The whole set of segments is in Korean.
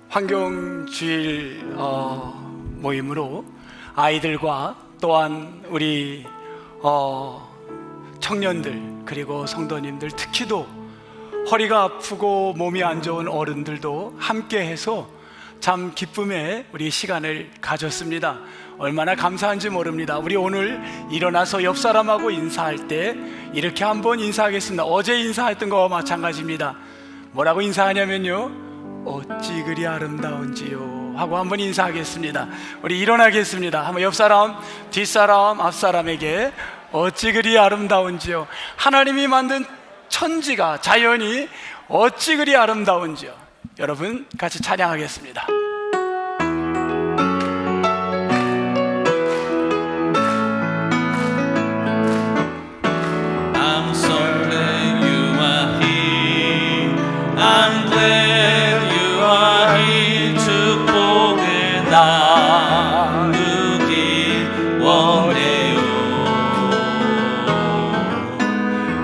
환경주일 모임으로 아이들과 또한 우리 청년들 그리고 성도님들, 특히도 허리가 아프고 몸이 안 좋은 어른들도 함께해서 참 기쁨의 우리 시간을 가졌습니다. 얼마나 감사한지 모릅니다. 우리 오늘 일어나서 옆 사람하고 인사할 때 이렇게 한번 인사하겠습니다. 어제 인사했던 거와 마찬가지입니다. 뭐라고 인사하냐면요, 어찌 그리 아름다운지요 하고 한번 인사하겠습니다. 우리 일어나겠습니다. 한번 옆 사람, 뒷 사람, 앞 사람에게 어찌 그리 아름다운지요. 하나님이 만든 천지가, 자연이 어찌 그리 아름다운지요. 여러분 같이 찬양하겠습니다. I'm so glad you are here. I'm glad you are here. 축복을 나누기 원해요.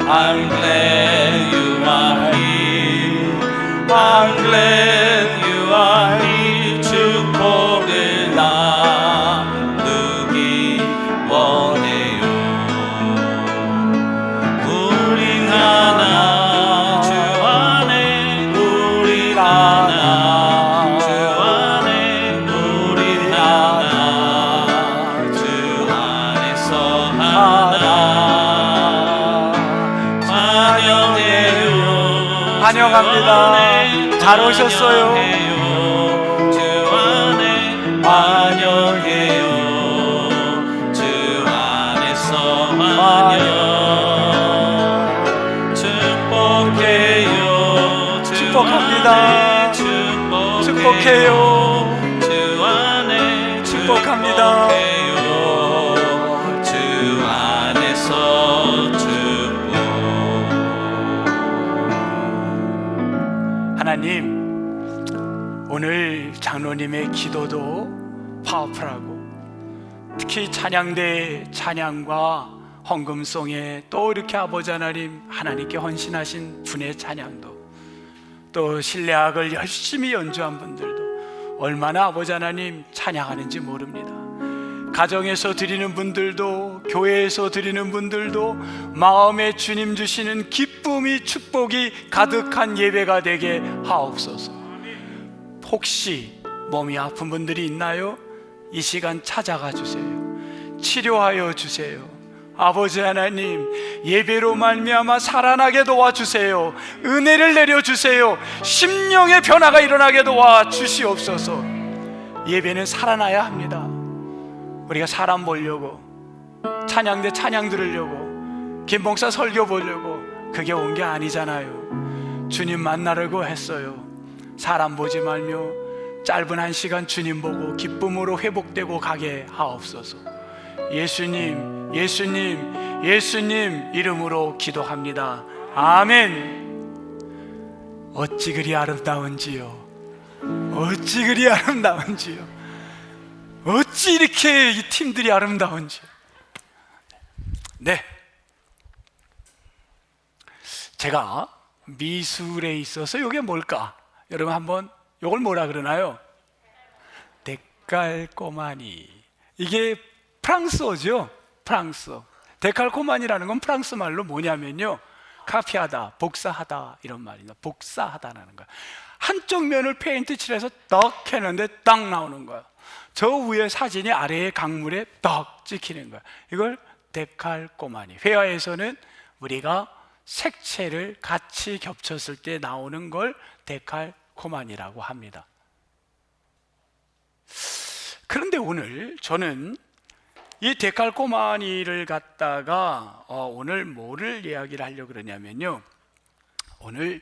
I'm glad you are here. I'm glad you are here. 축복을 나누기 원해요. 우린 하나 주 안에, 우린 하나 주 안에, 우린 하나 주 안에서 하나. 환영해요. 환영합니다. 잘 오셨어요. 주 안에 환영해요. 주 안에서 환영. 축복해요. 축복합니다. 축복해요. 주 안에 축복합니다. 축복해요. 주 안에서 축복. 하나님, 오늘 장로님의 기도도 파워풀하고 특히 찬양대 찬양과 헌금송에 또 이렇게 아버지 하나님, 하나님께 헌신하신 분의 찬양도, 또 신뢰악을 열심히 연주한 분들도 얼마나 아버지 하나님 찬양하는지 모릅니다. 가정에서 드리는 분들도, 교회에서 드리는 분들도 마음에 주님 주시는 기쁨이, 축복이 가득한 예배가 되게 하옵소서. 혹시 몸이 아픈 분들이 있나요? 이 시간 찾아가 주세요. 치료하여 주세요. 아버지 하나님, 예배로 말미암아 살아나게 도와주세요. 은혜를 내려주세요. 심령의 변화가 일어나게 도와주시옵소서. 예배는 살아나야 합니다. 우리가 사람 보려고, 찬양대 찬양 들으려고, 김봉사 설교 보려고 그게 온 게 아니잖아요. 주님 만나려고 했어요. 사람 보지 말며 짧은 한 시간 주님 보고 기쁨으로 회복되고 가게 하옵소서. 예수님, 예수님, 예수님 이름으로 기도합니다. 아멘. 어찌 그리 아름다운지요. 어찌 그리 아름다운지요. 어찌 이렇게 이 팀들이 아름다운지요. 네, 제가 미술에 있어서 이게 뭘까? 여러분 한번 이걸 뭐라 그러나요? 데칼코마니. 이게 프랑스어죠. 프랑스어. 데칼코마니라는 건 프랑스 말로 뭐냐면요, 카피하다, 복사하다 이런 말입니다. 복사하다라는 거야. 한쪽 면을 페인트 칠해서 떡 했는데 딱 나오는 거야. 저 위에 사진이 아래에 강물에 떡 찍히는 거야. 이걸 데칼코마니. 회화에서는 우리가 색채를 같이 겹쳤을 때 나오는 걸 데칼코마니라고 합니다. 그런데 오늘 저는 이 데칼코마니를 갖다가 오늘 뭐를 이야기를 하려고 그러냐면요, 오늘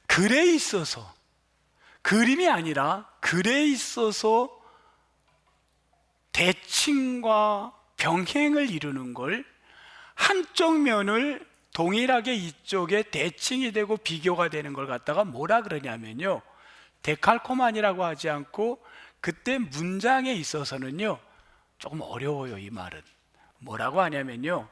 글에 있어서, 그림이 아니라 글에 있어서 대칭과 병행을 이루는 걸, 한쪽 면을 동일하게 이쪽에 대칭이 되고 비교가 되는 걸 갖다가 뭐라 그러냐면요, 데칼코마니라고 하지 않고, 그때 문장에 있어서는요 조금 어려워요. 이 말은 뭐라고 하냐면요,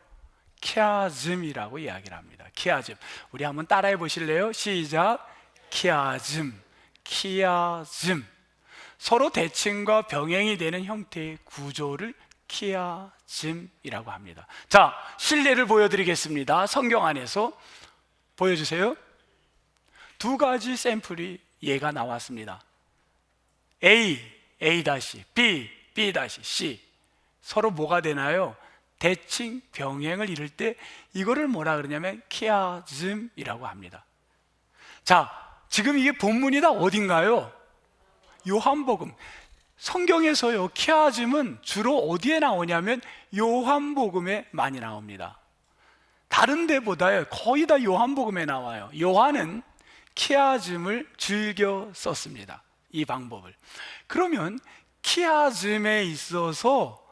키아즘이라고 이야기를 합니다. 키아즘. 우리 한번 따라해 보실래요? 시작. 키아즘. 키아즘, 서로 대칭과 병행이 되는 형태의 구조를 키아즘이라고 합니다. 자, 실례를 보여드리겠습니다. 성경 안에서 보여주세요. 두 가지 샘플이 얘가 나왔습니다. A, A-, B, B-C. 서로 뭐가 되나요? 대칭, 병행을 이룰 때 이거를 뭐라 그러냐면 키아즘이라고 합니다. 자, 지금 이게 본문이 다 어딘가요? 요한복음. 성경에서요, 키아즘은 주로 어디에 나오냐면 요한복음에 많이 나옵니다. 다른 데보다요 거의 다 요한복음에 나와요. 요한은 키아즘을 즐겨 썼습니다. 이 방법을. 그러면 키아즘에 있어서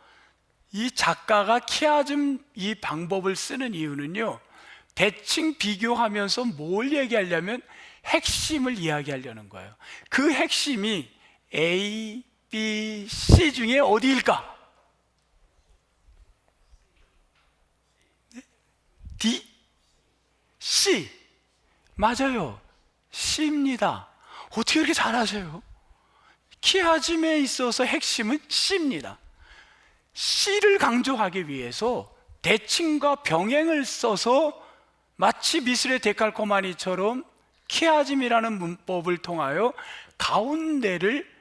이 작가가 키아즘 이 방법을 쓰는 이유는요, 대칭 비교하면서 뭘 얘기하려면 핵심을 이야기하려는 거예요. 그 핵심이 A, B, C 중에 어디일까? D? C. 맞아요. C입니다. 어떻게 이렇게 잘하세요? 키아즘에 있어서 핵심은 C입니다. C를 강조하기 위해서 대칭과 병행을 써서 마치 미술의 데칼코마니처럼 키아즘이라는 문법을 통하여 가운데를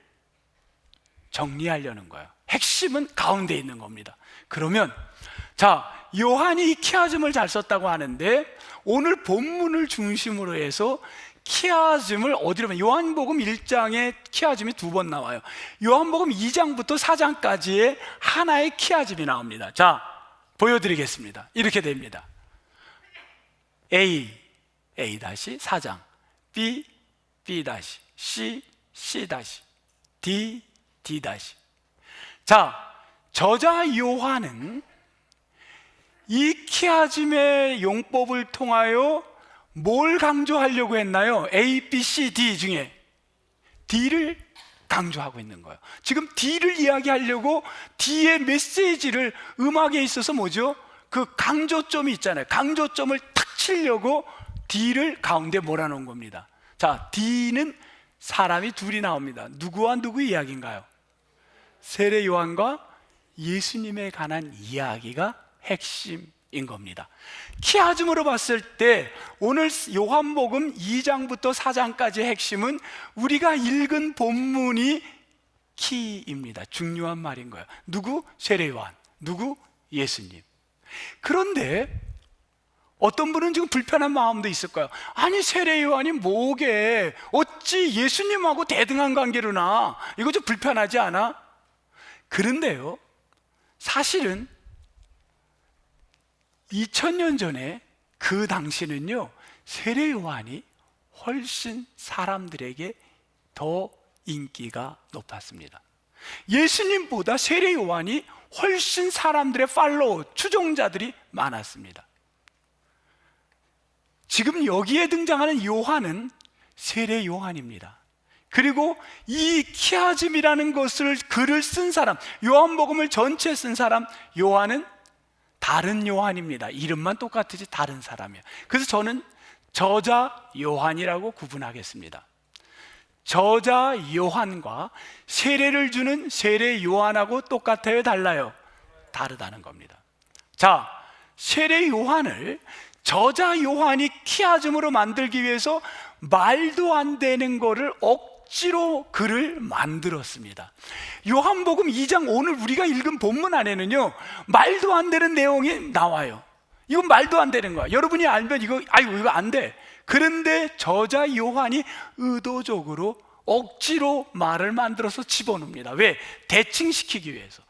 정리하려는 거예요. 핵심은 가운데 있는 겁니다. 그러면 자, 요한이 이 키아즘을 잘 썼다고 하는데 오늘 본문을 중심으로 해서 키아즘을 어디로 보면 요한복음 1장에 키아즘이 2번 나와요. 요한복음 2장부터 4장까지의 하나의 키아즘이 나옵니다. 자, 보여드리겠습니다. 이렇게 됩니다. A, A-4장, B, B-C, C-, D, D-. 자, 저자 요한은 이 키아즘의 용법을 통하여 뭘 강조하려고 했나요? A, B, C, D 중에 D를 강조하고 있는 거예요. 지금 D를 이야기하려고 D의 메시지를 음악에 있어서 뭐죠? 그 강조점이 있잖아요. 강조점을 탁 치려고 D를 가운데 몰아놓은 겁니다. 자, D는 사람이 둘이 나옵니다. 누구와 누구 이야기인가요? 세례 요한과 예수님에 관한 이야기가 핵심인 겁니다. 키아즘으로 봤을 때 오늘 요한복음 2장부터 4장까지의 핵심은 우리가 읽은 본문이 키입니다. 중요한 말인 거예요. 누구? 세례 요한. 누구? 예수님. 그런데 어떤 분은 지금 불편한 마음도 있을 거예요. 아니, 세례 요한이 뭐게? 어찌 예수님하고 대등한 관계로 나? 이거 좀 불편하지 않아? 그런데요, 사실은 2000년 전에 그 당시는요, 세례 요한이 훨씬 사람들에게 더 인기가 높았습니다. 예수님보다 세례 요한이 훨씬 사람들의 팔로워, 추종자들이 많았습니다. 지금 여기에 등장하는 요한은 세례 요한입니다. 그리고 이 키아즘이라는 것을 글을 쓴 사람, 요한복음을 전체 쓴 사람 요한은 다른 요한입니다. 이름만 똑같으지 다른 사람이에요. 그래서 저는 저자 요한이라고 구분하겠습니다. 저자 요한과 세례를 주는 세례 요한하고 똑같아요, 달라요? 다르다는 겁니다. 자, 세례 요한을 저자 요한이 키아즘으로 만들기 위해서 말도 안 되는 거를 억지로 글을 만들었습니다. 요한복음 2장 오늘 우리가 읽은 본문 안에는요, 말도 안 되는 내용이 나와요. 이건 말도 안 되는 거야. 여러분이 알면 이거 안 돼. 그런데 저자 요한이 의도적으로 억지로 말을 만들어서 집어넣습니다. 왜? 대칭시키기 위해서.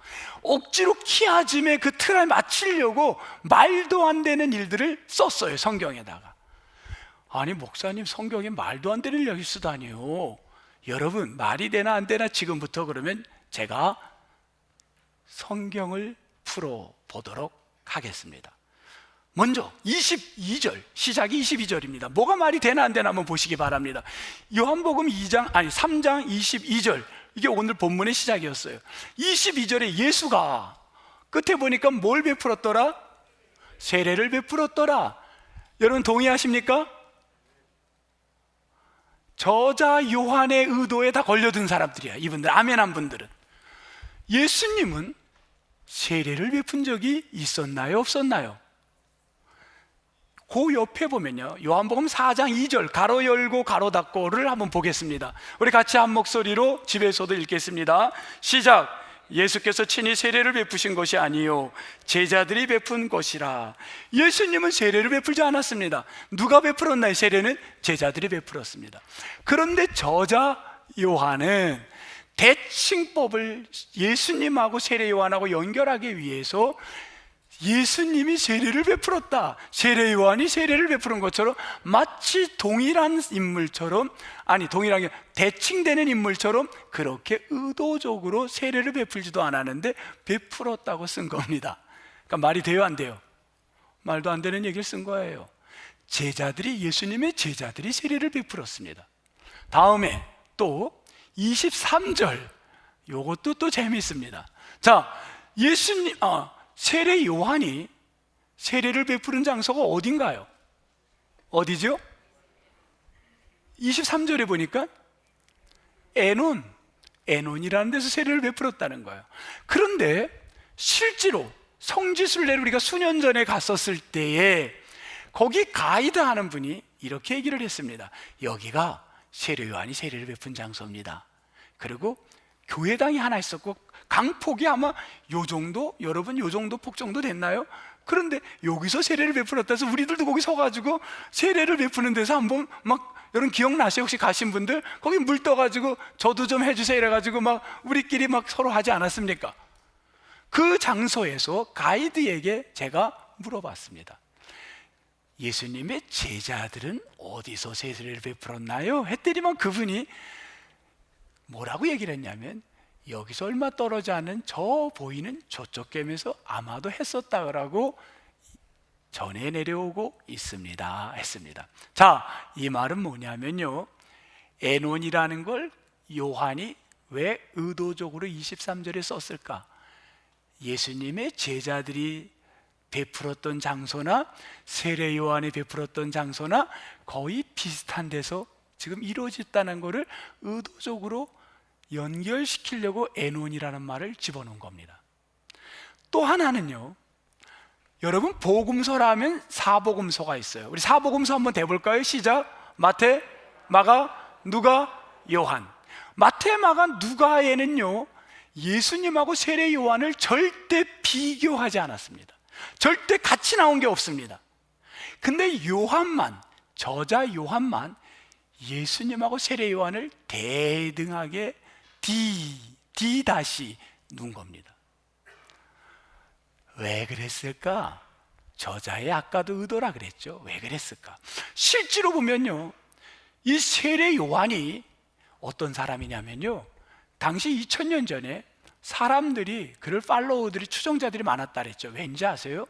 억지로 키아즘의 그 틀에 맞추려고 말도 안 되는 일들을 썼어요, 성경에다가. 아니, 목사님, 성경에 말도 안 되는 이야기 쓰다니요. 여러분, 말이 되나 안 되나 지금부터 그러면 제가 성경을 풀어보도록 하겠습니다. 먼저 22절, 시작이 22절입니다. 뭐가 말이 되나 안 되나 한번 보시기 바랍니다. 요한복음 3장 22절, 이게 오늘 본문의 시작이었어요. 22절에 예수가 끝에 보니까 뭘 베풀었더라? 세례를 베풀었더라. 여러분 동의하십니까? 저자 요한의 의도에 다 걸려든 사람들이야. 이분들, 아멘한 분들은. 예수님은 세례를 베푼 적이 있었나요? 없었나요? 그 옆에 보면요, 요한복음 4장 2절 가로 열고 가로 닫고를 한번 보겠습니다. 우리 같이 한 목소리로 집에서도 읽겠습니다. 시작. 예수께서 친히 세례를 베푸신 것이 아니요 제자들이 베푼 것이라. 예수님은 세례를 베풀지 않았습니다. 누가 베풀었나요? 세례는 제자들이 베풀었습니다. 그런데 저자 요한은 대칭법을 예수님하고 세례 요한하고 연결하기 위해서 예수님이 세례를 베풀었다, 세례 요한이 세례를 베푸는 것처럼 마치 동일한 인물처럼, 아니 동일한 게 대칭되는 인물처럼 그렇게 의도적으로 세례를 베풀지도 않았는데 베풀었다고 쓴 겁니다. 그러니까 말이 돼요, 안 돼요? 말도 안 되는 얘기를 쓴 거예요. 예수님의 제자들이 세례를 베풀었습니다. 다음에 또 23절, 요것도 또 재미있습니다. 자, 세례 요한이 세례를 베푸는 장소가 어딘가요? 어디죠? 23절에 보니까 에논이라는 데서 세례를 베풀었다는 거예요. 그런데 실제로 성지순례를 우리가 수년 전에 갔었을 때에 거기 가이드 하는 분이 이렇게 얘기를 했습니다. 여기가 세례 요한이 세례를 베푼 장소입니다. 그리고 교회당이 하나 있었고 강폭이 아마 요 정도, 여러분 요 정도 폭 정도 됐나요? 그런데 여기서 세례를 베풀었다 해서 우리들도 거기 서가지고 세례를 베푸는 데서 한번 막, 여러분 기억나세요? 혹시 가신 분들? 거기 물 떠가지고 저도 좀 해주세요 이래가지고 막 우리끼리 막 서로 하지 않았습니까? 그 장소에서 가이드에게 제가 물어봤습니다. 예수님의 제자들은 어디서 세례를 베풀었나요? 했더니만 그분이 뭐라고 얘기를 했냐면 여기서 얼마 떨어져 않은 저 보이는 저쪽 댐에서 아마도 했었다고 전해 내려오고 있습니다 했습니다. 자, 이 말은 뭐냐면요, 에논이라는 걸 요한이 왜 의도적으로 23절에 썼을까? 예수님의 제자들이 베풀었던 장소나 세례 요한이 베풀었던 장소나 거의 비슷한 데서 지금 이루어졌다는 것을 의도적으로 연결시키려고 에논이라는 말을 집어넣은 겁니다. 또 하나는요, 여러분 복음서라면 사복음서가 있어요. 우리 사복음서 한번 대볼까요? 시작. 마태, 마가, 누가, 요한. 마태, 마가, 누가에는요 예수님하고 세례 요한을 절대 비교하지 않았습니다. 절대 같이 나온 게 없습니다. 근데 요한만, 저자 요한만 예수님하고 세례 요한을 대등하게 다시 놓은 겁니다. 왜 그랬을까? 저자의 아까도 의도라 그랬죠. 왜 그랬을까? 실제로 보면요, 이 세례 요한이 어떤 사람이냐면요, 당시 2000년 전에 사람들이, 그를 팔로워들이, 추종자들이 많았다 그랬죠. 왠지 아세요?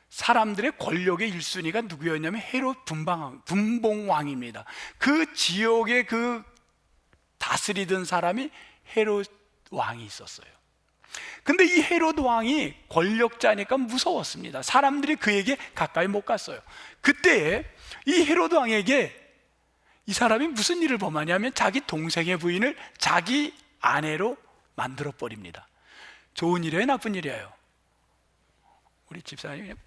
사람들의 권력의 1순위가 누구였냐면 헤롯 분봉왕입니다. 그 지역의 그 다스리던 사람이 헤롯 왕이 있었어요. 근데 이 헤롯 왕이 권력자니까 무서웠습니다. 사람들이 그에게 가까이 못 갔어요. 그때 이 헤롯 왕에게 이 사람이 무슨 일을 범하냐면 자기 동생의 부인을 자기 아내로 만들어 버립니다. 좋은 일이에요, 나쁜 일이에요? 우리 집사님이 그냥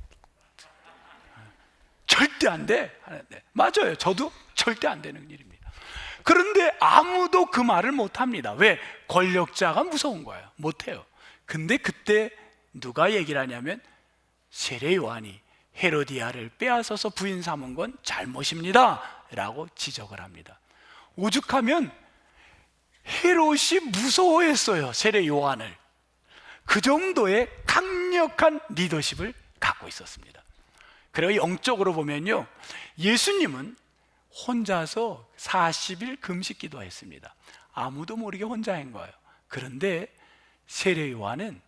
절대 안 돼 하는데, 맞아요, 저도 절대 안 되는 일입니다. 그런데 아무도 그 말을 못 합니다. 왜? 권력자가 무서운 거예요. 못 해요. 근데 그때 누가 얘기를 하냐면 세례 요한이 헤로디아를 빼앗아서 부인 삼은 건 잘못입니다 라고 지적을 합니다. 오죽하면 헤롯이 무서워했어요, 세례 요한을. 그 정도의 강력한 리더십을 갖고 있었습니다. 그리고 영적으로 보면요, 예수님은 혼자서 40일 금식 기도했습니다. 아무도 모르게 혼자 한 거예요. 그런데 세례 요한은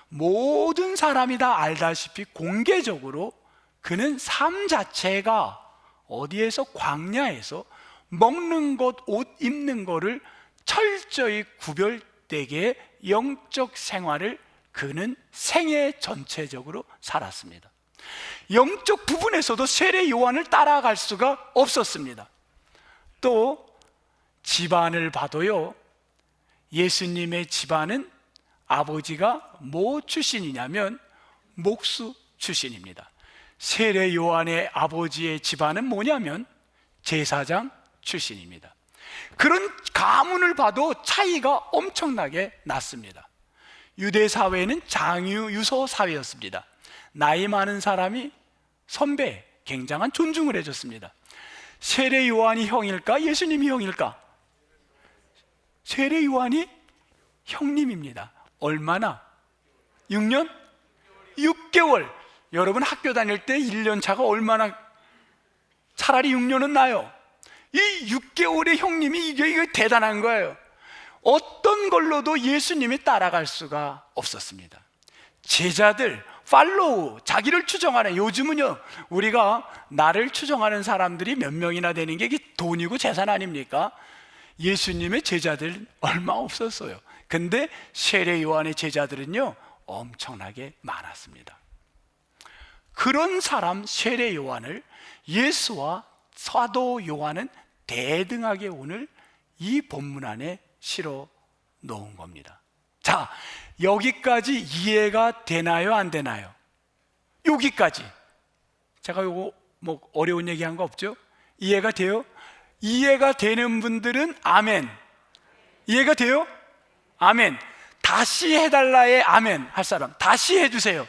모든 사람이 다 알다시피 공개적으로 그는 삶 자체가 어디에서, 광야에서 먹는 것, 옷 입는 거를 철저히 구별되게 영적 생활을 그는 생애 전체적으로 살았습니다. 영적 부분에서도 세례 요한을 따라갈 수가 없었습니다. 또 집안을 봐도요, 예수님의 집안은 아버지가 뭐 출신이냐면 목수 출신입니다. 세례 요한의 아버지의 집안은 뭐냐면 제사장 출신입니다. 그런 가문을 봐도 차이가 엄청나게 났습니다. 유대 사회는 장유 유소 사회였습니다. 나이 많은 사람이 선배, 굉장한 존중을 해줬습니다. 세례 요한이 형일까? 예수님이 형일까? 세례 요한이 형님입니다. 얼마나? 6년? 6개월. 여러분 학교 다닐 때 1년 차가 얼마나, 차라리 6년은 나요. 이 6개월의 형님이 이게 대단한 거예요. 어떤 걸로도 예수님이 따라갈 수가 없었습니다. 제자들, 팔로우, 자기를 추종하는, 요즘은요 우리가 나를 추종하는 사람들이 몇 명이나 되는 게 돈이고 재산 아닙니까? 예수님의 제자들 얼마 없었어요. 근데 세례 요한의 제자들은요 엄청나게 많았습니다. 그런 사람 세례 요한을 예수와 사도 요한은 대등하게 오늘 이 본문 안에 실어 놓은 겁니다. 자, 여기까지 이해가 되나요, 안 되나요? 여기까지. 제가 요거 뭐 어려운 얘기한 거 없죠? 이해가 돼요? 이해가 되는 분들은 아멘. 이해가 돼요? 아멘. 다시 해달라의 아멘 할 사람, 다시 해주세요.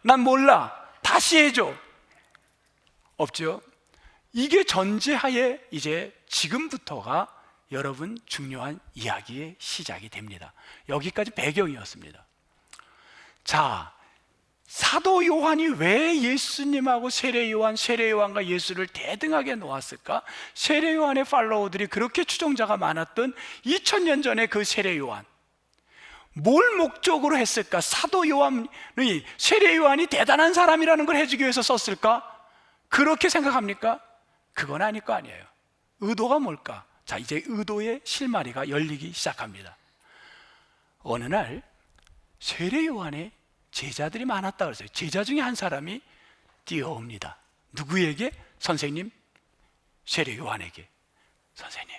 난 몰라, 다시 해줘. 없죠? 이게 전제하에 이제 지금부터가 여러분 중요한 이야기의 시작이 됩니다. 여기까지 배경이었습니다. 자, 사도 요한이 왜 예수님하고 세례 요한과 예수를 대등하게 놓았을까? 세례 요한의 팔로워들이 그렇게 추종자가 많았던 2000년 전에 그 세례 요한, 뭘 목적으로 했을까? 사도 요한이, 세례 요한이 대단한 사람이라는 걸 해주기 위해서 썼을까? 그렇게 생각합니까? 그건 아닐 거 아니에요. 의도가 뭘까? 자, 이제 의도의 실마리가 열리기 시작합니다. 어느 날 세례 요한의 제자들이 많았다 그랬어요. 제자 중에 한 사람이 뛰어옵니다. 누구에게? 선생님, 세례 요한에게. 선생님,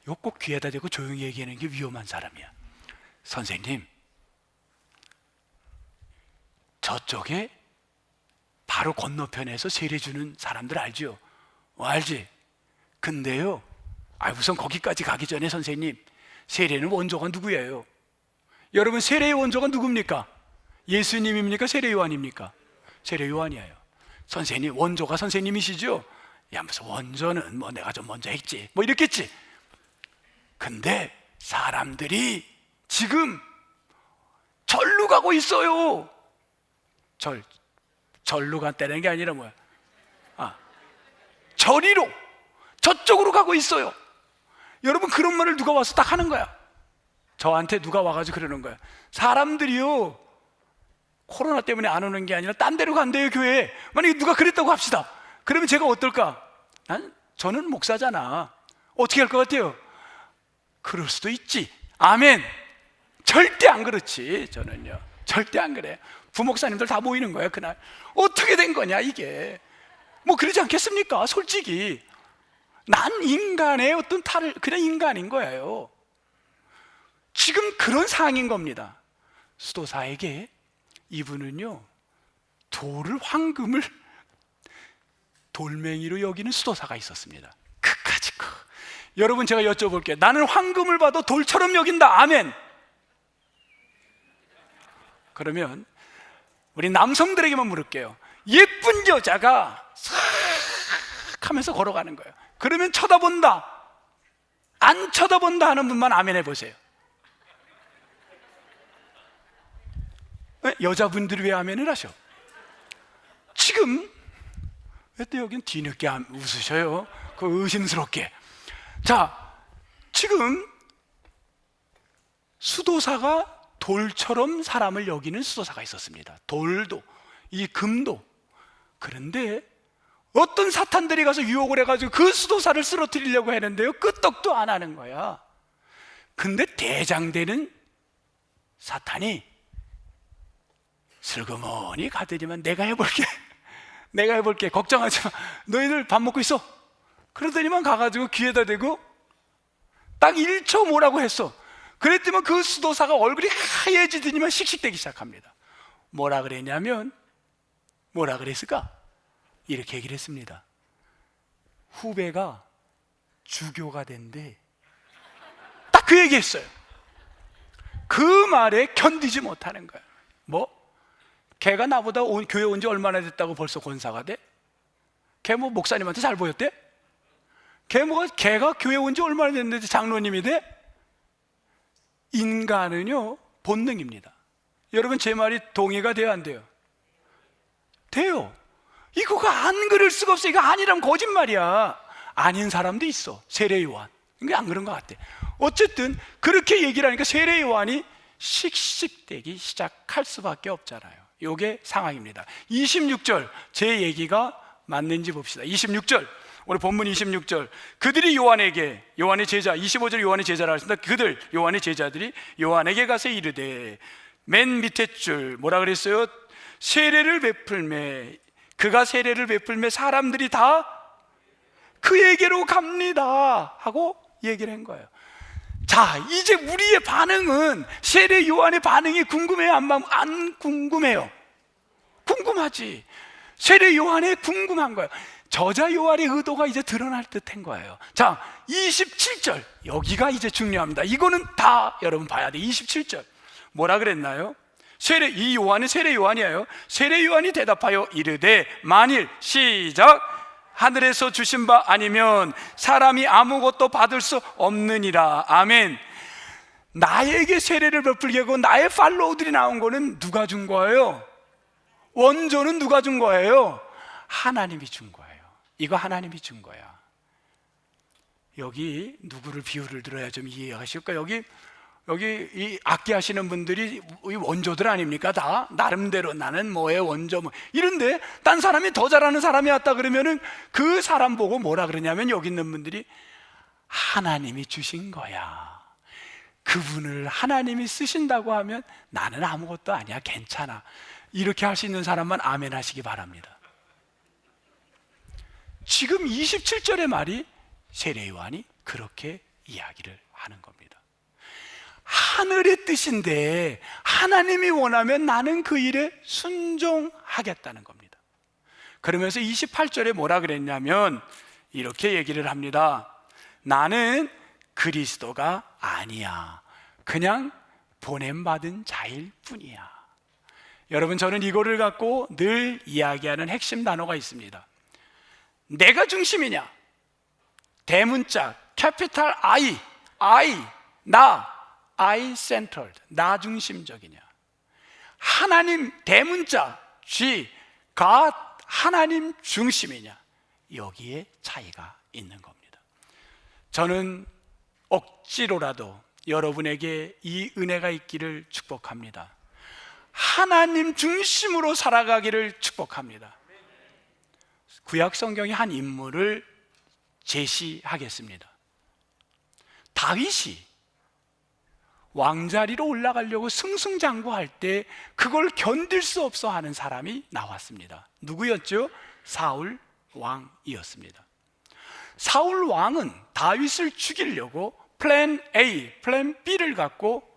이거 꼭 귀에다 대고 조용히 얘기하는 게 위험한 사람이야. 선생님, 저쪽에 바로 건너편에서 세례 주는 사람들 알죠? 알지? 근데요, 우선 거기까지 가기 전에 선생님, 세례는 원조가 누구예요? 여러분, 세례의 원조가 누굽니까? 예수님입니까? 세례 요한입니까? 세례 요한이에요. 선생님, 원조가 선생님이시죠? 야, 무슨 원조는 뭐 내가 좀 먼저 했지, 뭐 이랬겠지. 근데 사람들이 지금 절로 가고 있어요. 절로 간다는 게 아니라 뭐야? 저리로, 저쪽으로 가고 있어요. 여러분, 그런 말을 누가 와서 딱 하는 거야. 저한테 누가 와가지고 그러는 거야. 사람들이요, 코로나 때문에 안 오는 게 아니라 딴 데로 간대요, 교회에. 만약에 누가 그랬다고 합시다. 그러면 제가 어떨까? 저는 목사잖아. 어떻게 할 것 같아요? 그럴 수도 있지. 아멘. 절대 안 그렇지. 저는요, 절대 안 그래. 부목사님들 다 모이는 거야, 그날. 어떻게 된 거냐, 이게. 뭐 그러지 않겠습니까? 솔직히 난 인간의 어떤 탈을, 그냥 인간인 거예요. 지금 그런 상황인 겁니다. 수도사에게 이분은요, 황금을 돌멩이로 여기는 수도사가 있었습니다. 그까짓 거. 여러분, 제가 여쭤볼게요. 나는 황금을 봐도 돌처럼 여긴다. 아멘. 그러면 우리 남성들에게만 물을게요. 예쁜 여자가 싹 하면서 걸어가는 거예요. 그러면 쳐다본다, 안 쳐다본다 하는 분만 아멘 해보세요. 여자분들이 왜 아멘을 하셔? 지금 왜 또 여긴 뒤늦게 웃으셔요? 그 의심스럽게. 자, 지금 수도사가 돌처럼 사람을 여기는 수도사가 있었습니다. 돌도, 이 금도. 그런데 어떤 사탄들이 가서 유혹을 해가지고 그 수도사를 쓰러뜨리려고 했는데요, 끄떡도 안 하는 거야. 근데 대장되는 사탄이 슬그머니 가더니만 내가 해볼게. 내가 해볼게. 걱정하지 마. 너희들 밥 먹고 있어. 그러더니만 가가지고 귀에다 대고 딱 1초 뭐라고 했어. 그랬더니 그 수도사가 얼굴이 하얘지더니만 씩씩대기 시작합니다. 뭐라 그랬냐면, 뭐라 그랬을까? 이렇게 얘기를 했습니다. 후배가 주교가 된대. 딱 그 얘기했어요. 그 말에 견디지 못하는 거야. 뭐? 걔가 나보다 교회 온 지 얼마나 됐다고 벌써 권사가 돼? 걔 뭐 목사님한테 잘 보였대? 걔가 교회 온 지 얼마나 됐는데 장로님이 돼? 인간은요 본능입니다. 여러분 제 말이 동의가 돼요 안 돼요? 돼요. 이거가 안 그럴 수가 없어. 이거 아니라면 거짓말이야. 아닌 사람도 있어. 세례 요한. 이게 안 그런 것 같아. 어쨌든 그렇게 얘기를 하니까 세례 요한이 씩씩대기 시작할 수밖에 없잖아요. 이게 상황입니다. 26절 제 얘기가 맞는지 봅시다. 26절 오늘 본문 26절 그들이 요한에게, 요한의 제자, 25절 요한의 제자라 했습니다. 그들 요한의 제자들이 요한에게 가서 이르되, 맨 밑에 줄 뭐라 그랬어요? 세례를 베풀매, 그가 세례를 베풀매 사람들이 다 그에게로 갑니다 하고 얘기를 한 거예요. 자, 이제 우리의 반응은, 세례 요한의 반응이 궁금해요? 안 궁금해요? 궁금하지. 세례 요한의 궁금한 거예요. 저자 요한의 의도가 이제 드러날 듯한 거예요. 자, 27절 여기가 이제 중요합니다. 이거는 다 여러분 봐야 돼. 27절 뭐라 그랬나요? 이 요한은 세례 요한이에요. 세례 요한이 대답하여 이르되, 만일 시작, 하늘에서 주신 바 아니면 사람이 아무것도 받을 수 없느니라. 아멘. 나에게 세례를 베풀게 하고 나의 팔로우들이 나온 거는 누가 준 거예요? 원조는 누가 준 거예요? 하나님이 준 거예요. 이거 하나님이 준 거야. 여기 누구를 비유를 들어야 좀 이해하실까? 여기 이 악기 하시는 분들이 원조들 아닙니까? 다 나름대로 나는 뭐의 원조 뭐 이런데 딴 사람이 더 잘하는 사람이 왔다 그러면은 그 사람 보고 뭐라 그러냐면, 여기 있는 분들이 하나님이 주신 거야. 그분을 하나님이 쓰신다고 하면 나는 아무것도 아니야, 괜찮아. 이렇게 할 수 있는 사람만 아멘 하시기 바랍니다. 지금 27절의 말이 세례 요한이 그렇게 이야기를 하는 겁니다. 하늘의 뜻인데 하나님이 원하면 나는 그 일에 순종하겠다는 겁니다. 그러면서 28절에 뭐라 그랬냐면 이렇게 얘기를 합니다. 나는 그리스도가 아니야. 그냥 보냄받은 자일 뿐이야. 여러분, 저는 이거를 갖고 늘 이야기하는 핵심 단어가 있습니다. 내가 중심이냐? 대문자 캐피탈 I, 나, I centered, 나 중심적이냐? 하나님 대문자 G, God, 하나님 중심이냐? 여기에 차이가 있는 겁니다. 저는 억지로라도 여러분에게 이 은혜가 있기를 축복합니다. 하나님 중심으로 살아가기를 축복합니다. 구약 성경의 한 인물을 제시하겠습니다. 다윗이 왕자리로 올라가려고 승승장구할 때 그걸 견딜 수 없어 하는 사람이 나왔습니다. 누구였죠? 사울 왕이었습니다. 사울 왕은 다윗을 죽이려고 플랜 A, 플랜 B를 갖고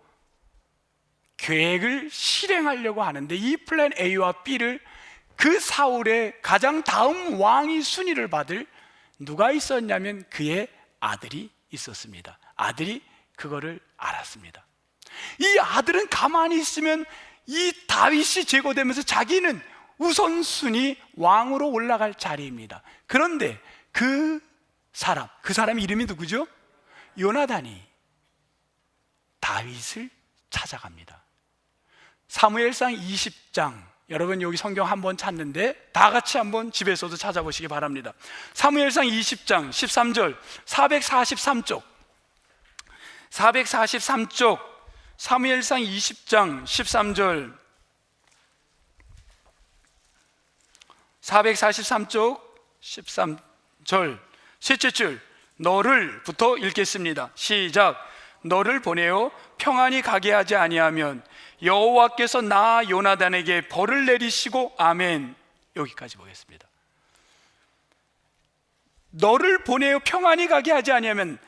계획을 실행하려고 하는데, 이 플랜 A와 B를 그 사울의 가장 다음 왕이 순위를 받을 누가 있었냐면 그의 아들이 있었습니다. 아들이 그거를 알았습니다. 이 아들은 가만히 있으면 이 다윗이 제거되면서 자기는 우선순위 왕으로 올라갈 자리입니다. 그런데 그 사람 이름이 누구죠? 요나단이 다윗을 찾아갑니다. 사무엘상 20장, 여러분 여기 성경 한번 찾는데 다 같이 한번 집에서도 찾아보시기 바랍니다. 사무엘상 20장 13절, 443쪽 사무엘상 20장 13절, 443쪽 13절 셋째 줄, 너를부터 읽겠습니다. 시작. 너를 보내어 평안히 가게 하지 아니하면 여호와께서 나 요나단에게 벌을 내리시고. 아멘. 여기까지 보겠습니다. 너를 보내어 평안히 가게 하지 아니하면,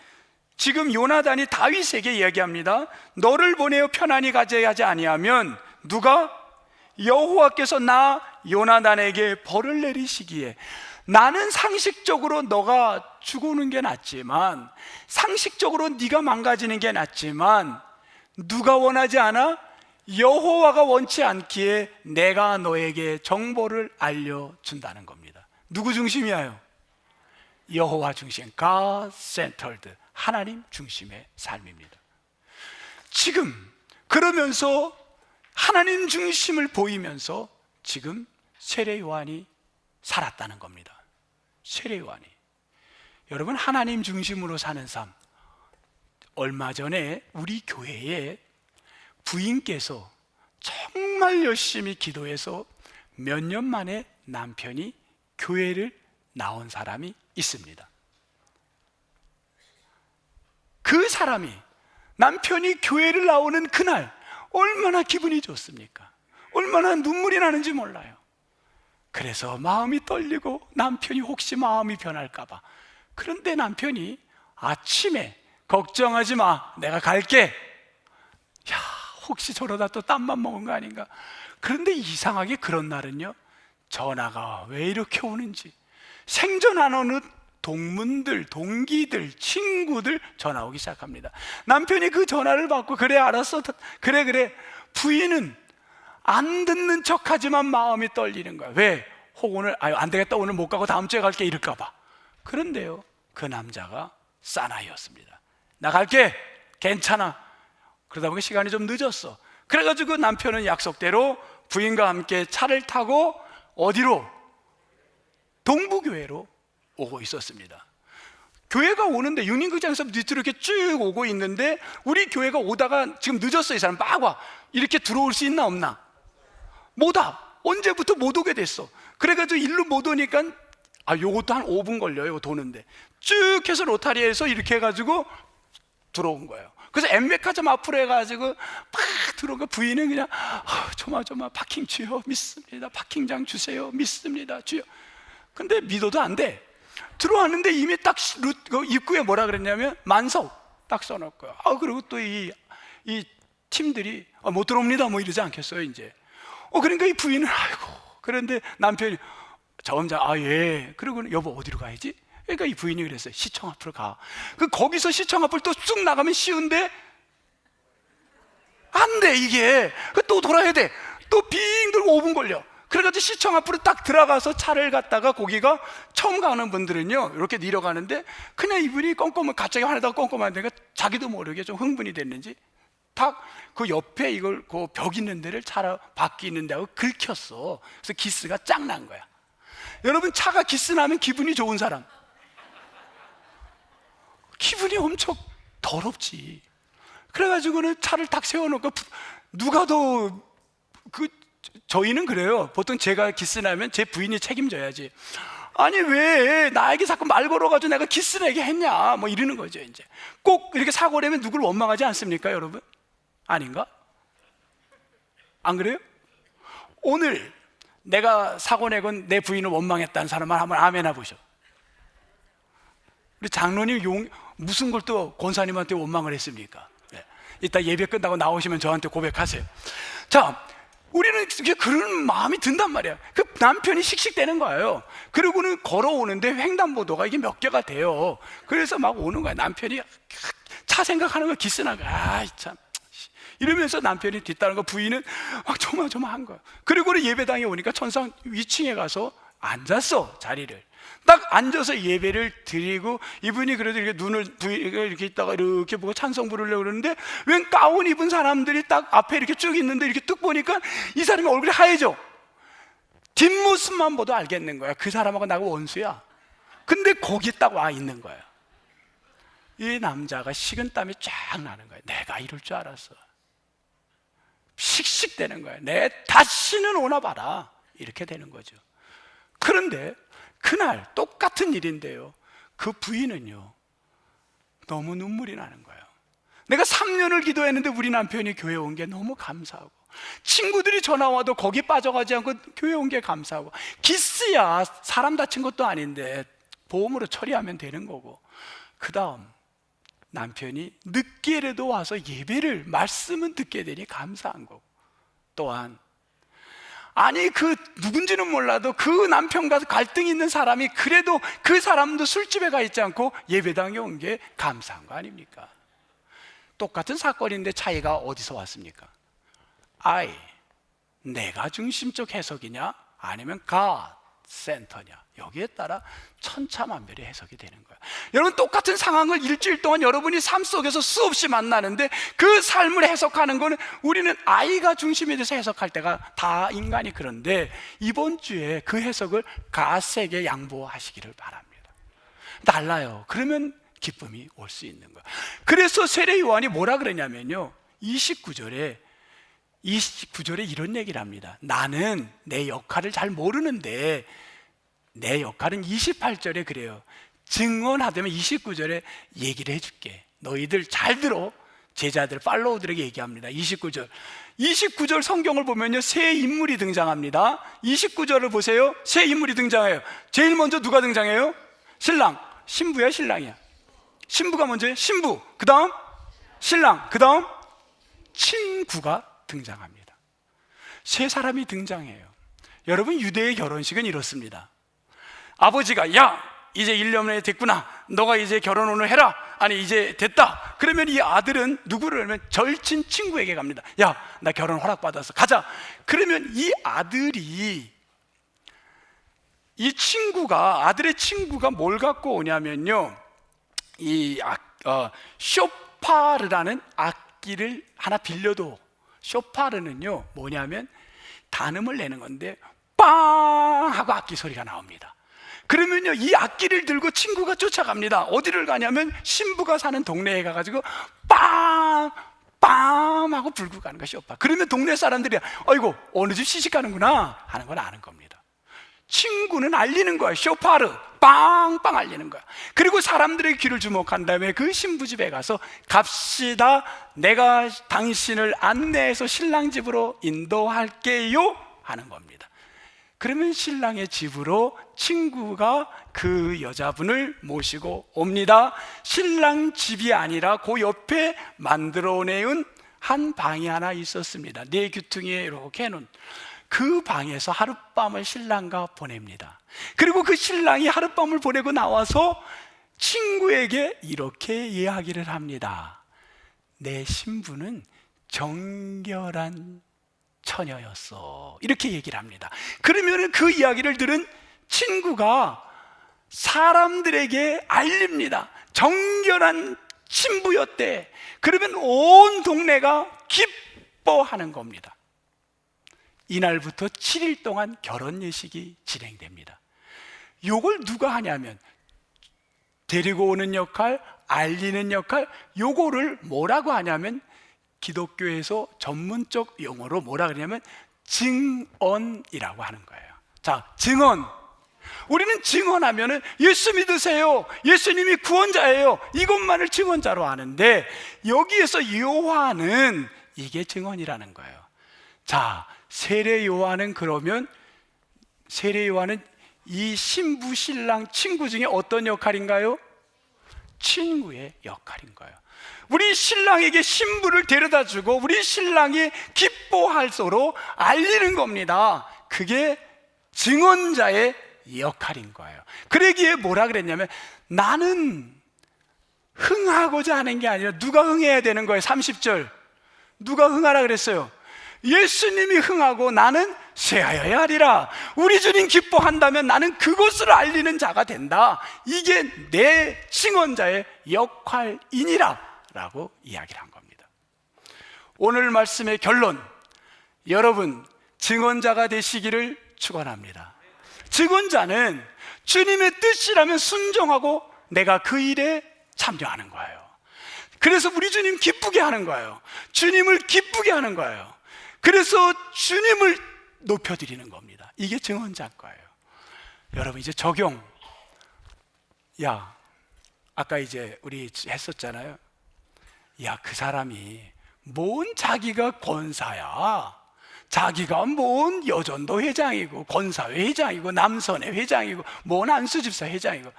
지금 요나단이 다윗에게 이야기합니다. 너를 보내어 편안히 가게 하지 아니하면 누가? 여호와께서 나 요나단에게 벌을 내리시기에, 나는 상식적으로 너가 죽어오는 게 낫지만, 상식적으로 네가 망가지는 게 낫지만, 누가 원하지 않아? 여호와가 원치 않기에 내가 너에게 정보를 알려준다는 겁니다. 누구 중심이에요? 여호와 중심, God centered, 하나님 중심의 삶입니다. 지금 그러면서 하나님 중심을 보이면서 지금 세례 요한이 살았다는 겁니다. 세례 요한이. 여러분, 하나님 중심으로 사는 삶. 얼마 전에 우리 교회에 부인께서 정말 열심히 기도해서 몇 년 만에 남편이 교회를 나온 사람이 있습니다. 그 사람이, 남편이 교회를 나오는 그날 얼마나 기분이 좋습니까? 얼마나 눈물이 나는지 몰라요. 그래서 마음이 떨리고 남편이 혹시 마음이 변할까 봐. 그런데 남편이 아침에 걱정하지 마, 내가 갈게. 야, 혹시 저러다 또 땀만 먹은 거 아닌가? 그런데 이상하게 그런 날은요, 전화가 왜 이렇게 오는지, 생전 안 오는 동문들, 동기들, 친구들 전화 오기 시작합니다. 남편이 그 전화를 받고, 그래 알았어, 그래. 부인은 안 듣는 척하지만 마음이 떨리는 거야. 왜? 혹 오늘 안 되겠다, 오늘 못 가고 다음 주에 갈게 이럴까 봐. 그런데요, 그 남자가 사나이였습니다. 나 갈게, 괜찮아. 그러다 보니 시간이 좀 늦었어. 그래가지고 남편은 약속대로 부인과 함께 차를 타고 어디로? 동부교회로 오고 있었습니다. 교회가 오는데 윤인극장에서 밑으로 이렇게 쭉 오고 있는데, 우리 교회가 오다가 지금 늦었어, 이 사람 막 와. 이렇게 들어올 수 있나 없나? 못 와. 언제부터 못 오게 됐어. 그래가지고 일로 못 오니까, 요것도 한 5분 걸려요, 도는데. 쭉 해서 로타리에서 이렇게 해가지고 들어온 거예요. 그래서 엠베카점 앞으로 해가지고 막 들어온 거, 부인은 그냥 조마조마 파킹 주여 믿습니다, 파킹장 주세요 믿습니다 주여. 근데 믿어도 안 돼. 들어왔는데 이미 딱 입구에 뭐라 그랬냐면 만석 딱 써놓고요. 그리고 또 이 팀들이 못 들어옵니다 뭐 이러지 않겠어요 이제. 그러니까 이 부인은 아이고. 그런데 남편이 점점 예. 그리고 여보 어디로 가야지? 그러니까 이 부인이 그랬어요. 시청 앞으로 가. 거기서 시청 앞을 또 쑥 나가면 쉬운데 안 돼 이게. 또 돌아야 돼. 또 빙 돌고 5분 걸려. 그래가지고 시청 앞으로 딱 들어가서 차를 갖다가, 거기가 처음 가는 분들은요 이렇게 내려가는데, 그냥 이분이 갑자기 화내다가 꼼꼼한데가 자기도 모르게 좀 흥분이 됐는지 딱 그 옆에 이걸 그 벽 있는 데를 차로 바퀴 있는 데하고 긁혔어. 그래서 기스가 쫙 난 거야. 여러분, 차가 기스 나면 기분이 좋은 사람, 기분이 엄청 더럽지. 그래가지고는 차를 딱 세워놓고, 누가 더 저희는 그래요. 보통 제가 기스 나면 제 부인이 책임져야지. 아니 왜 나에게 자꾸 말 걸어가지고 내가 기스 내게 했냐 뭐 이러는 거죠. 이제 꼭 이렇게 사고 내면 누구를 원망하지 않습니까 여러분? 아닌가? 안 그래요? 오늘 내가 사고 내건 내 부인을 원망했다는 사람만 한번 아멘 해보셔. 우리 장로님 무슨 걸 또 권사님한테 원망을 했습니까? 네. 이따 예배 끝나고 나오시면 저한테 고백하세요. 자, 우리는 그런 마음이 든단 말이야. 그 남편이 씩씩대는 거예요. 그리고는 걸어오는데 횡단보도가 이게 몇 개가 돼요. 그래서 막 오는 거야. 남편이 차 생각하는 거 기스나 거야. 참 이러면서 남편이 뒤따른 거, 부인은 막 조마조마한 거야. 그리고는 예배당에 오니까 천상 위층에 가서 앉았어. 자리를 딱 앉아서 예배를 드리고, 이분이 그래도 이렇게 눈을 부인이 이렇게 있다가 이렇게 보고 찬송 부르려고 그러는데, 웬 가운 입은 사람들이 딱 앞에 이렇게 쭉 있는데 이렇게 뚝 보니까 이 사람이 얼굴이 하얘져. 뒷모습만 봐도 알겠는 거야. 그 사람하고 나하고 원수야. 근데 거기 딱 와 있는 거야. 이 남자가 식은땀이 쫙 나는 거야. 내가 이럴 줄 알았어. 씩씩대는 거야. 내 다시는 오나 봐라. 이렇게 되는 거죠. 그런데 그날 똑같은 일인데요, 그 부인은요 너무 눈물이 나는 거예요. 내가 3년을 기도했는데 우리 남편이 교회 온 게 너무 감사하고, 친구들이 전화 와도 거기 빠져가지 않고 교회 온 게 감사하고, 기스야 사람 다친 것도 아닌데 보험으로 처리하면 되는 거고, 그 다음 남편이 늦게라도 와서 예배를, 말씀은 듣게 되니 감사한 거고, 또한 아니 그 누군지는 몰라도 그 남편과 갈등이 있는 사람이 그래도 그 사람도 술집에 가 있지 않고 예배당에 온 게 감사한 거 아닙니까? 똑같은 사건인데 차이가 어디서 왔습니까? 내가 중심적 해석이냐 아니면 God 센터냐, 여기에 따라 천차만별의 해석이 되는 거야. 여러분, 똑같은 상황을 일주일 동안 여러분이 삶 속에서 수없이 만나는데 그 삶을 해석하는 거는 우리는 아이가 중심에 대해서 해석할 때가 다 인간이 그런데 이번 주에 그 해석을 가세게 양보하시기를 바랍니다. 달라요. 그러면 기쁨이 올 수 있는 거야. 그래서 세례 요한이 뭐라 그러냐면요, 29절에 이런 얘기를 합니다. 나는 내 역할을 잘 모르는데, 내 역할은 28절에 그래요. 증언하다면 29절에 얘기를 해줄게. 너희들 잘 들어. 제자들, 팔로우들에게 얘기합니다. 29절 성경을 보면요, 새 인물이 등장합니다. 29절을 보세요. 새 인물이 등장해요. 제일 먼저 누가 등장해요? 신랑. 신부야, 신랑이야? 신부가 먼저예요. 신부. 그 다음 신랑. 그 다음 친구가 등장합니다. 세 사람이 등장해요. 여러분, 유대의 결혼식은 이렇습니다. 아버지가 야, 이제 1년에 됐구나, 너가 이제 결혼을 해라. 아니, 이제 됐다. 그러면 이 아들은 누구를 하면 절친 친구에게 갑니다. 야, 나 결혼 허락받아서 가자. 그러면 이 아들이, 이 친구가, 아들의 친구가 뭘 갖고 오냐면요, 이 쇼파르라는 악기를 하나 빌려도, 쇼파르는요 뭐냐면 단음을 내는 건데 빵 하고 악기 소리가 나옵니다. 그러면요 이 악기를 들고 친구가 쫓아갑니다. 어디를 가냐면 신부가 사는 동네에 가가지고 빵 빵 하고 불고 가는 거야, 쇼파. 그러면 동네 사람들이 아이고 어느 집 시집 가는구나 하는 걸 아는 겁니다. 친구는 알리는 거야. 쇼파르 빵빵 알리는 거야. 그리고 사람들의 귀를 주목한 다음에 그 신부 집에 가서 갑시다, 내가 당신을 안내해서 신랑 집으로 인도할게요 하는 겁니다. 그러면 신랑의 집으로 친구가 그 여자분을 모시고 옵니다. 신랑 집이 아니라 그 옆에 만들어내은 한 방이 하나 있었습니다. 네 귀퉁이에 이렇게 해놓은 그 방에서 하룻밤을 신랑과 보냅니다. 그리고 그 신랑이 하룻밤을 보내고 나와서 친구에게 이렇게 이야기를 합니다. 내 신부는 정결한 처녀였어. 이렇게 얘기를 합니다. 그러면 그 이야기를 들은 친구가 사람들에게 알립니다. 정결한 신부였대. 그러면 온 동네가 기뻐하는 겁니다. 이날부터 7일 동안 결혼 예식이 진행됩니다. 요걸 누가 하냐면, 데리고 오는 역할, 알리는 역할, 요거를 뭐라고 하냐면 기독교에서 전문적 용어로 뭐라 그러냐면 증언이라고 하는 거예요. 자, 증언. 우리는 증언하면은 예수 믿으세요, 예수님이 구원자예요, 이것만을 증언자로 아는데, 여기에서 요한은 이게 증언이라는 거예요. 자, 세례 요한은 그러면 세례 요한은 이 신부 신랑 친구 중에 어떤 역할인가요? 친구의 역할인 거예요. 우리 신랑에게 신부를 데려다 주고 우리 신랑이 기뻐할수록 알리는 겁니다. 그게 증언자의 역할인 거예요. 그러기에 뭐라 그랬냐면, 나는 흥하고자 하는 게 아니라 누가 흥해야 되는 거예요. 30절 누가 흥하라 그랬어요? 예수님이 흥하고 나는 쇠하여야 하리라. 우리 주님 기뻐한다면 나는 그것을 알리는 자가 된다. 이게 내 증언자의 역할이니라 라고 이야기를 한 겁니다. 오늘 말씀의 결론, 여러분 증언자가 되시기를 축원합니다. 증언자는 주님의 뜻이라면 순종하고 내가 그 일에 참여하는 거예요. 그래서 우리 주님 기쁘게 하는 거예요. 주님을 기쁘게 하는 거예요. 그래서 주님을 높여드리는 겁니다. 이게 증언자 거예요. 여러분, 이제 적용. 야, 아까 이제 우리 했었잖아요. 야, 그 사람이 뭔 자기가 권사야, 자기가 뭔 여전도 회장이고 권사회 회장이고 남선회 회장이고 뭔 안수집사 회장이고,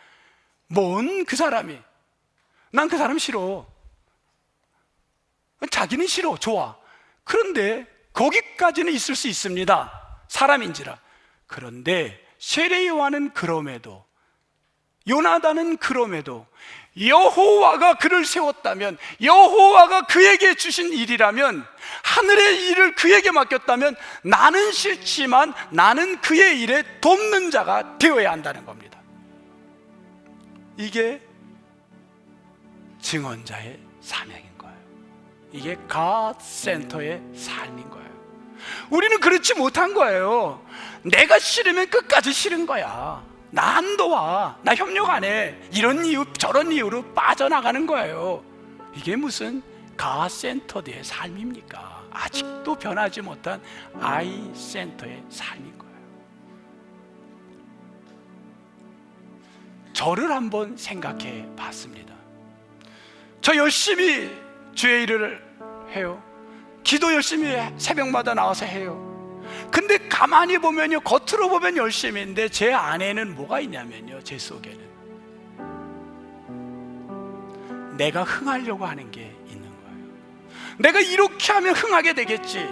뭔 그 사람이? 난 그 사람 싫어. 자기는 싫어. 좋아. 그런데 거기까지는 있을 수 있습니다. 사람인지라. 그런데 세례요한은 그럼에도, 요나단은 그럼에도 여호와가 그를 세웠다면, 여호와가 그에게 주신 일이라면, 하늘의 일을 그에게 맡겼다면 나는 싫지만 나는 그의 일에 돕는 자가 되어야 한다는 겁니다. 이게 증언자의 사명인 거예요. 이게 God 센터의 삶인 거예요. 우리는 그렇지 못한 거예요. 내가 싫으면 끝까지 싫은 거야. 나 안 도와, 나 협력 안 해, 이런 이유 저런 이유로 빠져나가는 거예요. 이게 무슨 God 센터의 삶입니까? 아직도 변하지 못한 I 센터의 삶인 거예요. 저를 한번 생각해 봤습니다. 저 열심히 주의 일을 해요. 기도 열심히 새벽마다 나와서 해요. 근데 가만히 보면요, 겉으로 보면 열심인데 제 안에는 뭐가 있냐면요, 제 속에는 내가 흥하려고 하는 게 있는 거예요. 내가 이렇게 하면 흥하게 되겠지.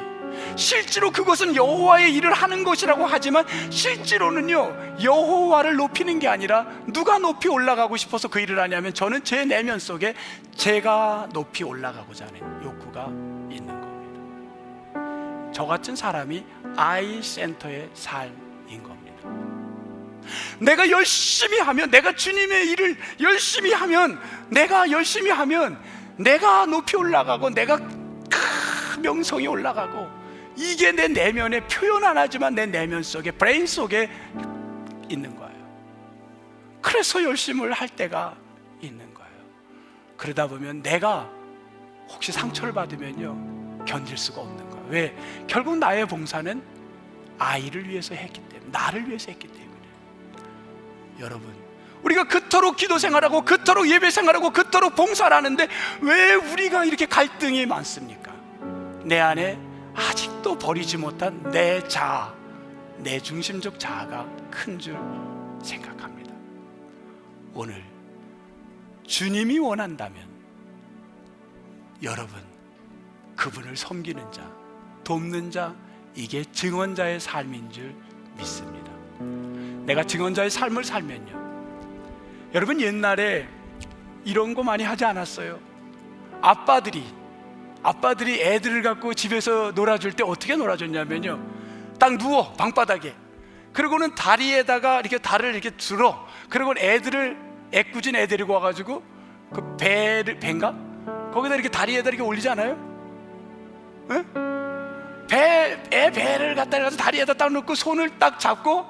실제로 그것은 여호와의 일을 하는 것이라고 하지만 실제로는요, 여호와를 높이는 게 아니라 누가 높이 올라가고 싶어서 그 일을 하냐면, 저는 제 내면 속에 제가 높이 올라가고자 하는 욕구가 있는 겁니다. 저 같은 사람이 I 센터의 삶인 겁니다. 내가 열심히 하면, 내가 주님의 일을 열심히 하면, 내가 높이 올라가고, 내가 명성이 올라가고, 이게 내 내면에 표현 안 하지만 내 내면 속에, 브레인 속에 있는 거예요. 그래서 열심을 할 때가 있는 거예요. 그러다 보면 내가 혹시 상처를 받으면요, 견딜 수가 없는 거예요. 왜? 결국 나의 봉사는 아이를 위해서 했기 때문에, 나를 위해서 했기 때문에. 여러분, 우리가 그토록 기도 생활하고 그토록 예배 생활하고 그토록 봉사를 하는데 왜 우리가 이렇게 갈등이 많습니까? 내 안에 아직도 버리지 못한 내 자아, 내 중심적 자아가 큰 줄 생각합니다. 오늘 주님이 원한다면 여러분, 그분을 섬기는 자, 돕는 자, 이게 증언자의 삶인 줄 믿습니다. 내가 증언자의 삶을 살면요, 여러분, 옛날에 이런 거 많이 하지 않았어요? 아빠들이 애들을 갖고 집에서 놀아줄 때 어떻게 놀아줬냐면요, 딱 누워 방바닥에, 그리고는 다리에다가 이렇게 다리를 이렇게 들어, 그리고 애꿎은 애 데리고 와가지고 그 배인가? 거기다 이렇게 다리에다 이렇게 올리지 않아요? 응? 배를 갖다 가서 다리에다 딱 놓고 손을 딱 잡고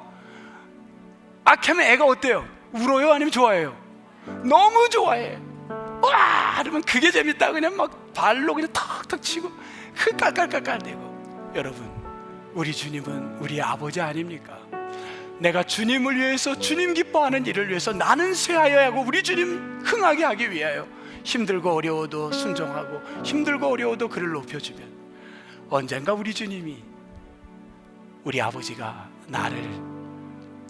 악 하면 애가 어때요? 울어요? 아니면 좋아해요? 너무 좋아해. 와! 그러면 그게 재밌다. 그냥 막 발로 그냥 턱턱 치고 깔깔깔깔대고. 여러분, 우리 주님은 우리 아버지 아닙니까? 내가 주님을 위해서, 주님 기뻐하는 일을 위해서 나는 쇠하여야 하고 우리 주님 흥하게 하기 위하여 힘들고 어려워도 순종하고 힘들고 어려워도 그를 높여주면 언젠가 우리 주님이, 우리 아버지가 나를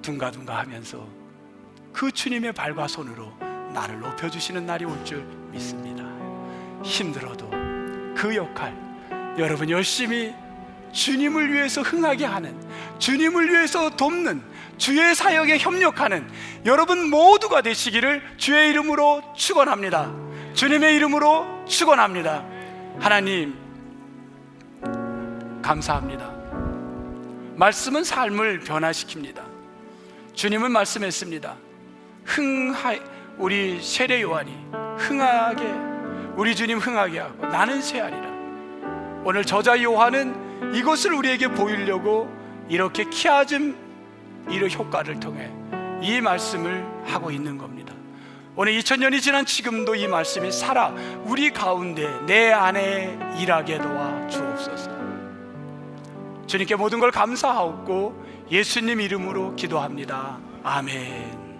둥가둥가 하면서 그 주님의 발과 손으로 나를 높여주시는 날이 올 줄 믿습니다. 힘들어도 그 역할, 여러분 열심히 주님을 위해서 흥하게 하는, 주님을 위해서 돕는, 주의 사역에 협력하는 여러분 모두가 되시기를 주의 이름으로 축원합니다. 주님의 이름으로 축원합니다. 하나님 감사합니다. 말씀은 삶을 변화시킵니다. 주님은 말씀했습니다. 우리 세례 요한이 흥하게, 우리 주님 흥하게 하고 나는 쇠하리라. 오늘 저자 요한은 이것을 우리에게 보이려고 이렇게 키아즘 이런 효과를 통해 이 말씀을 하고 있는 겁니다. 오늘 2000년이 지난 지금도 이 말씀이 살아 우리 가운데 내 안에 일하게 도와 주옵소서. 주님께 모든 걸 감사하옵고 예수님 이름으로 기도합니다. 아멘.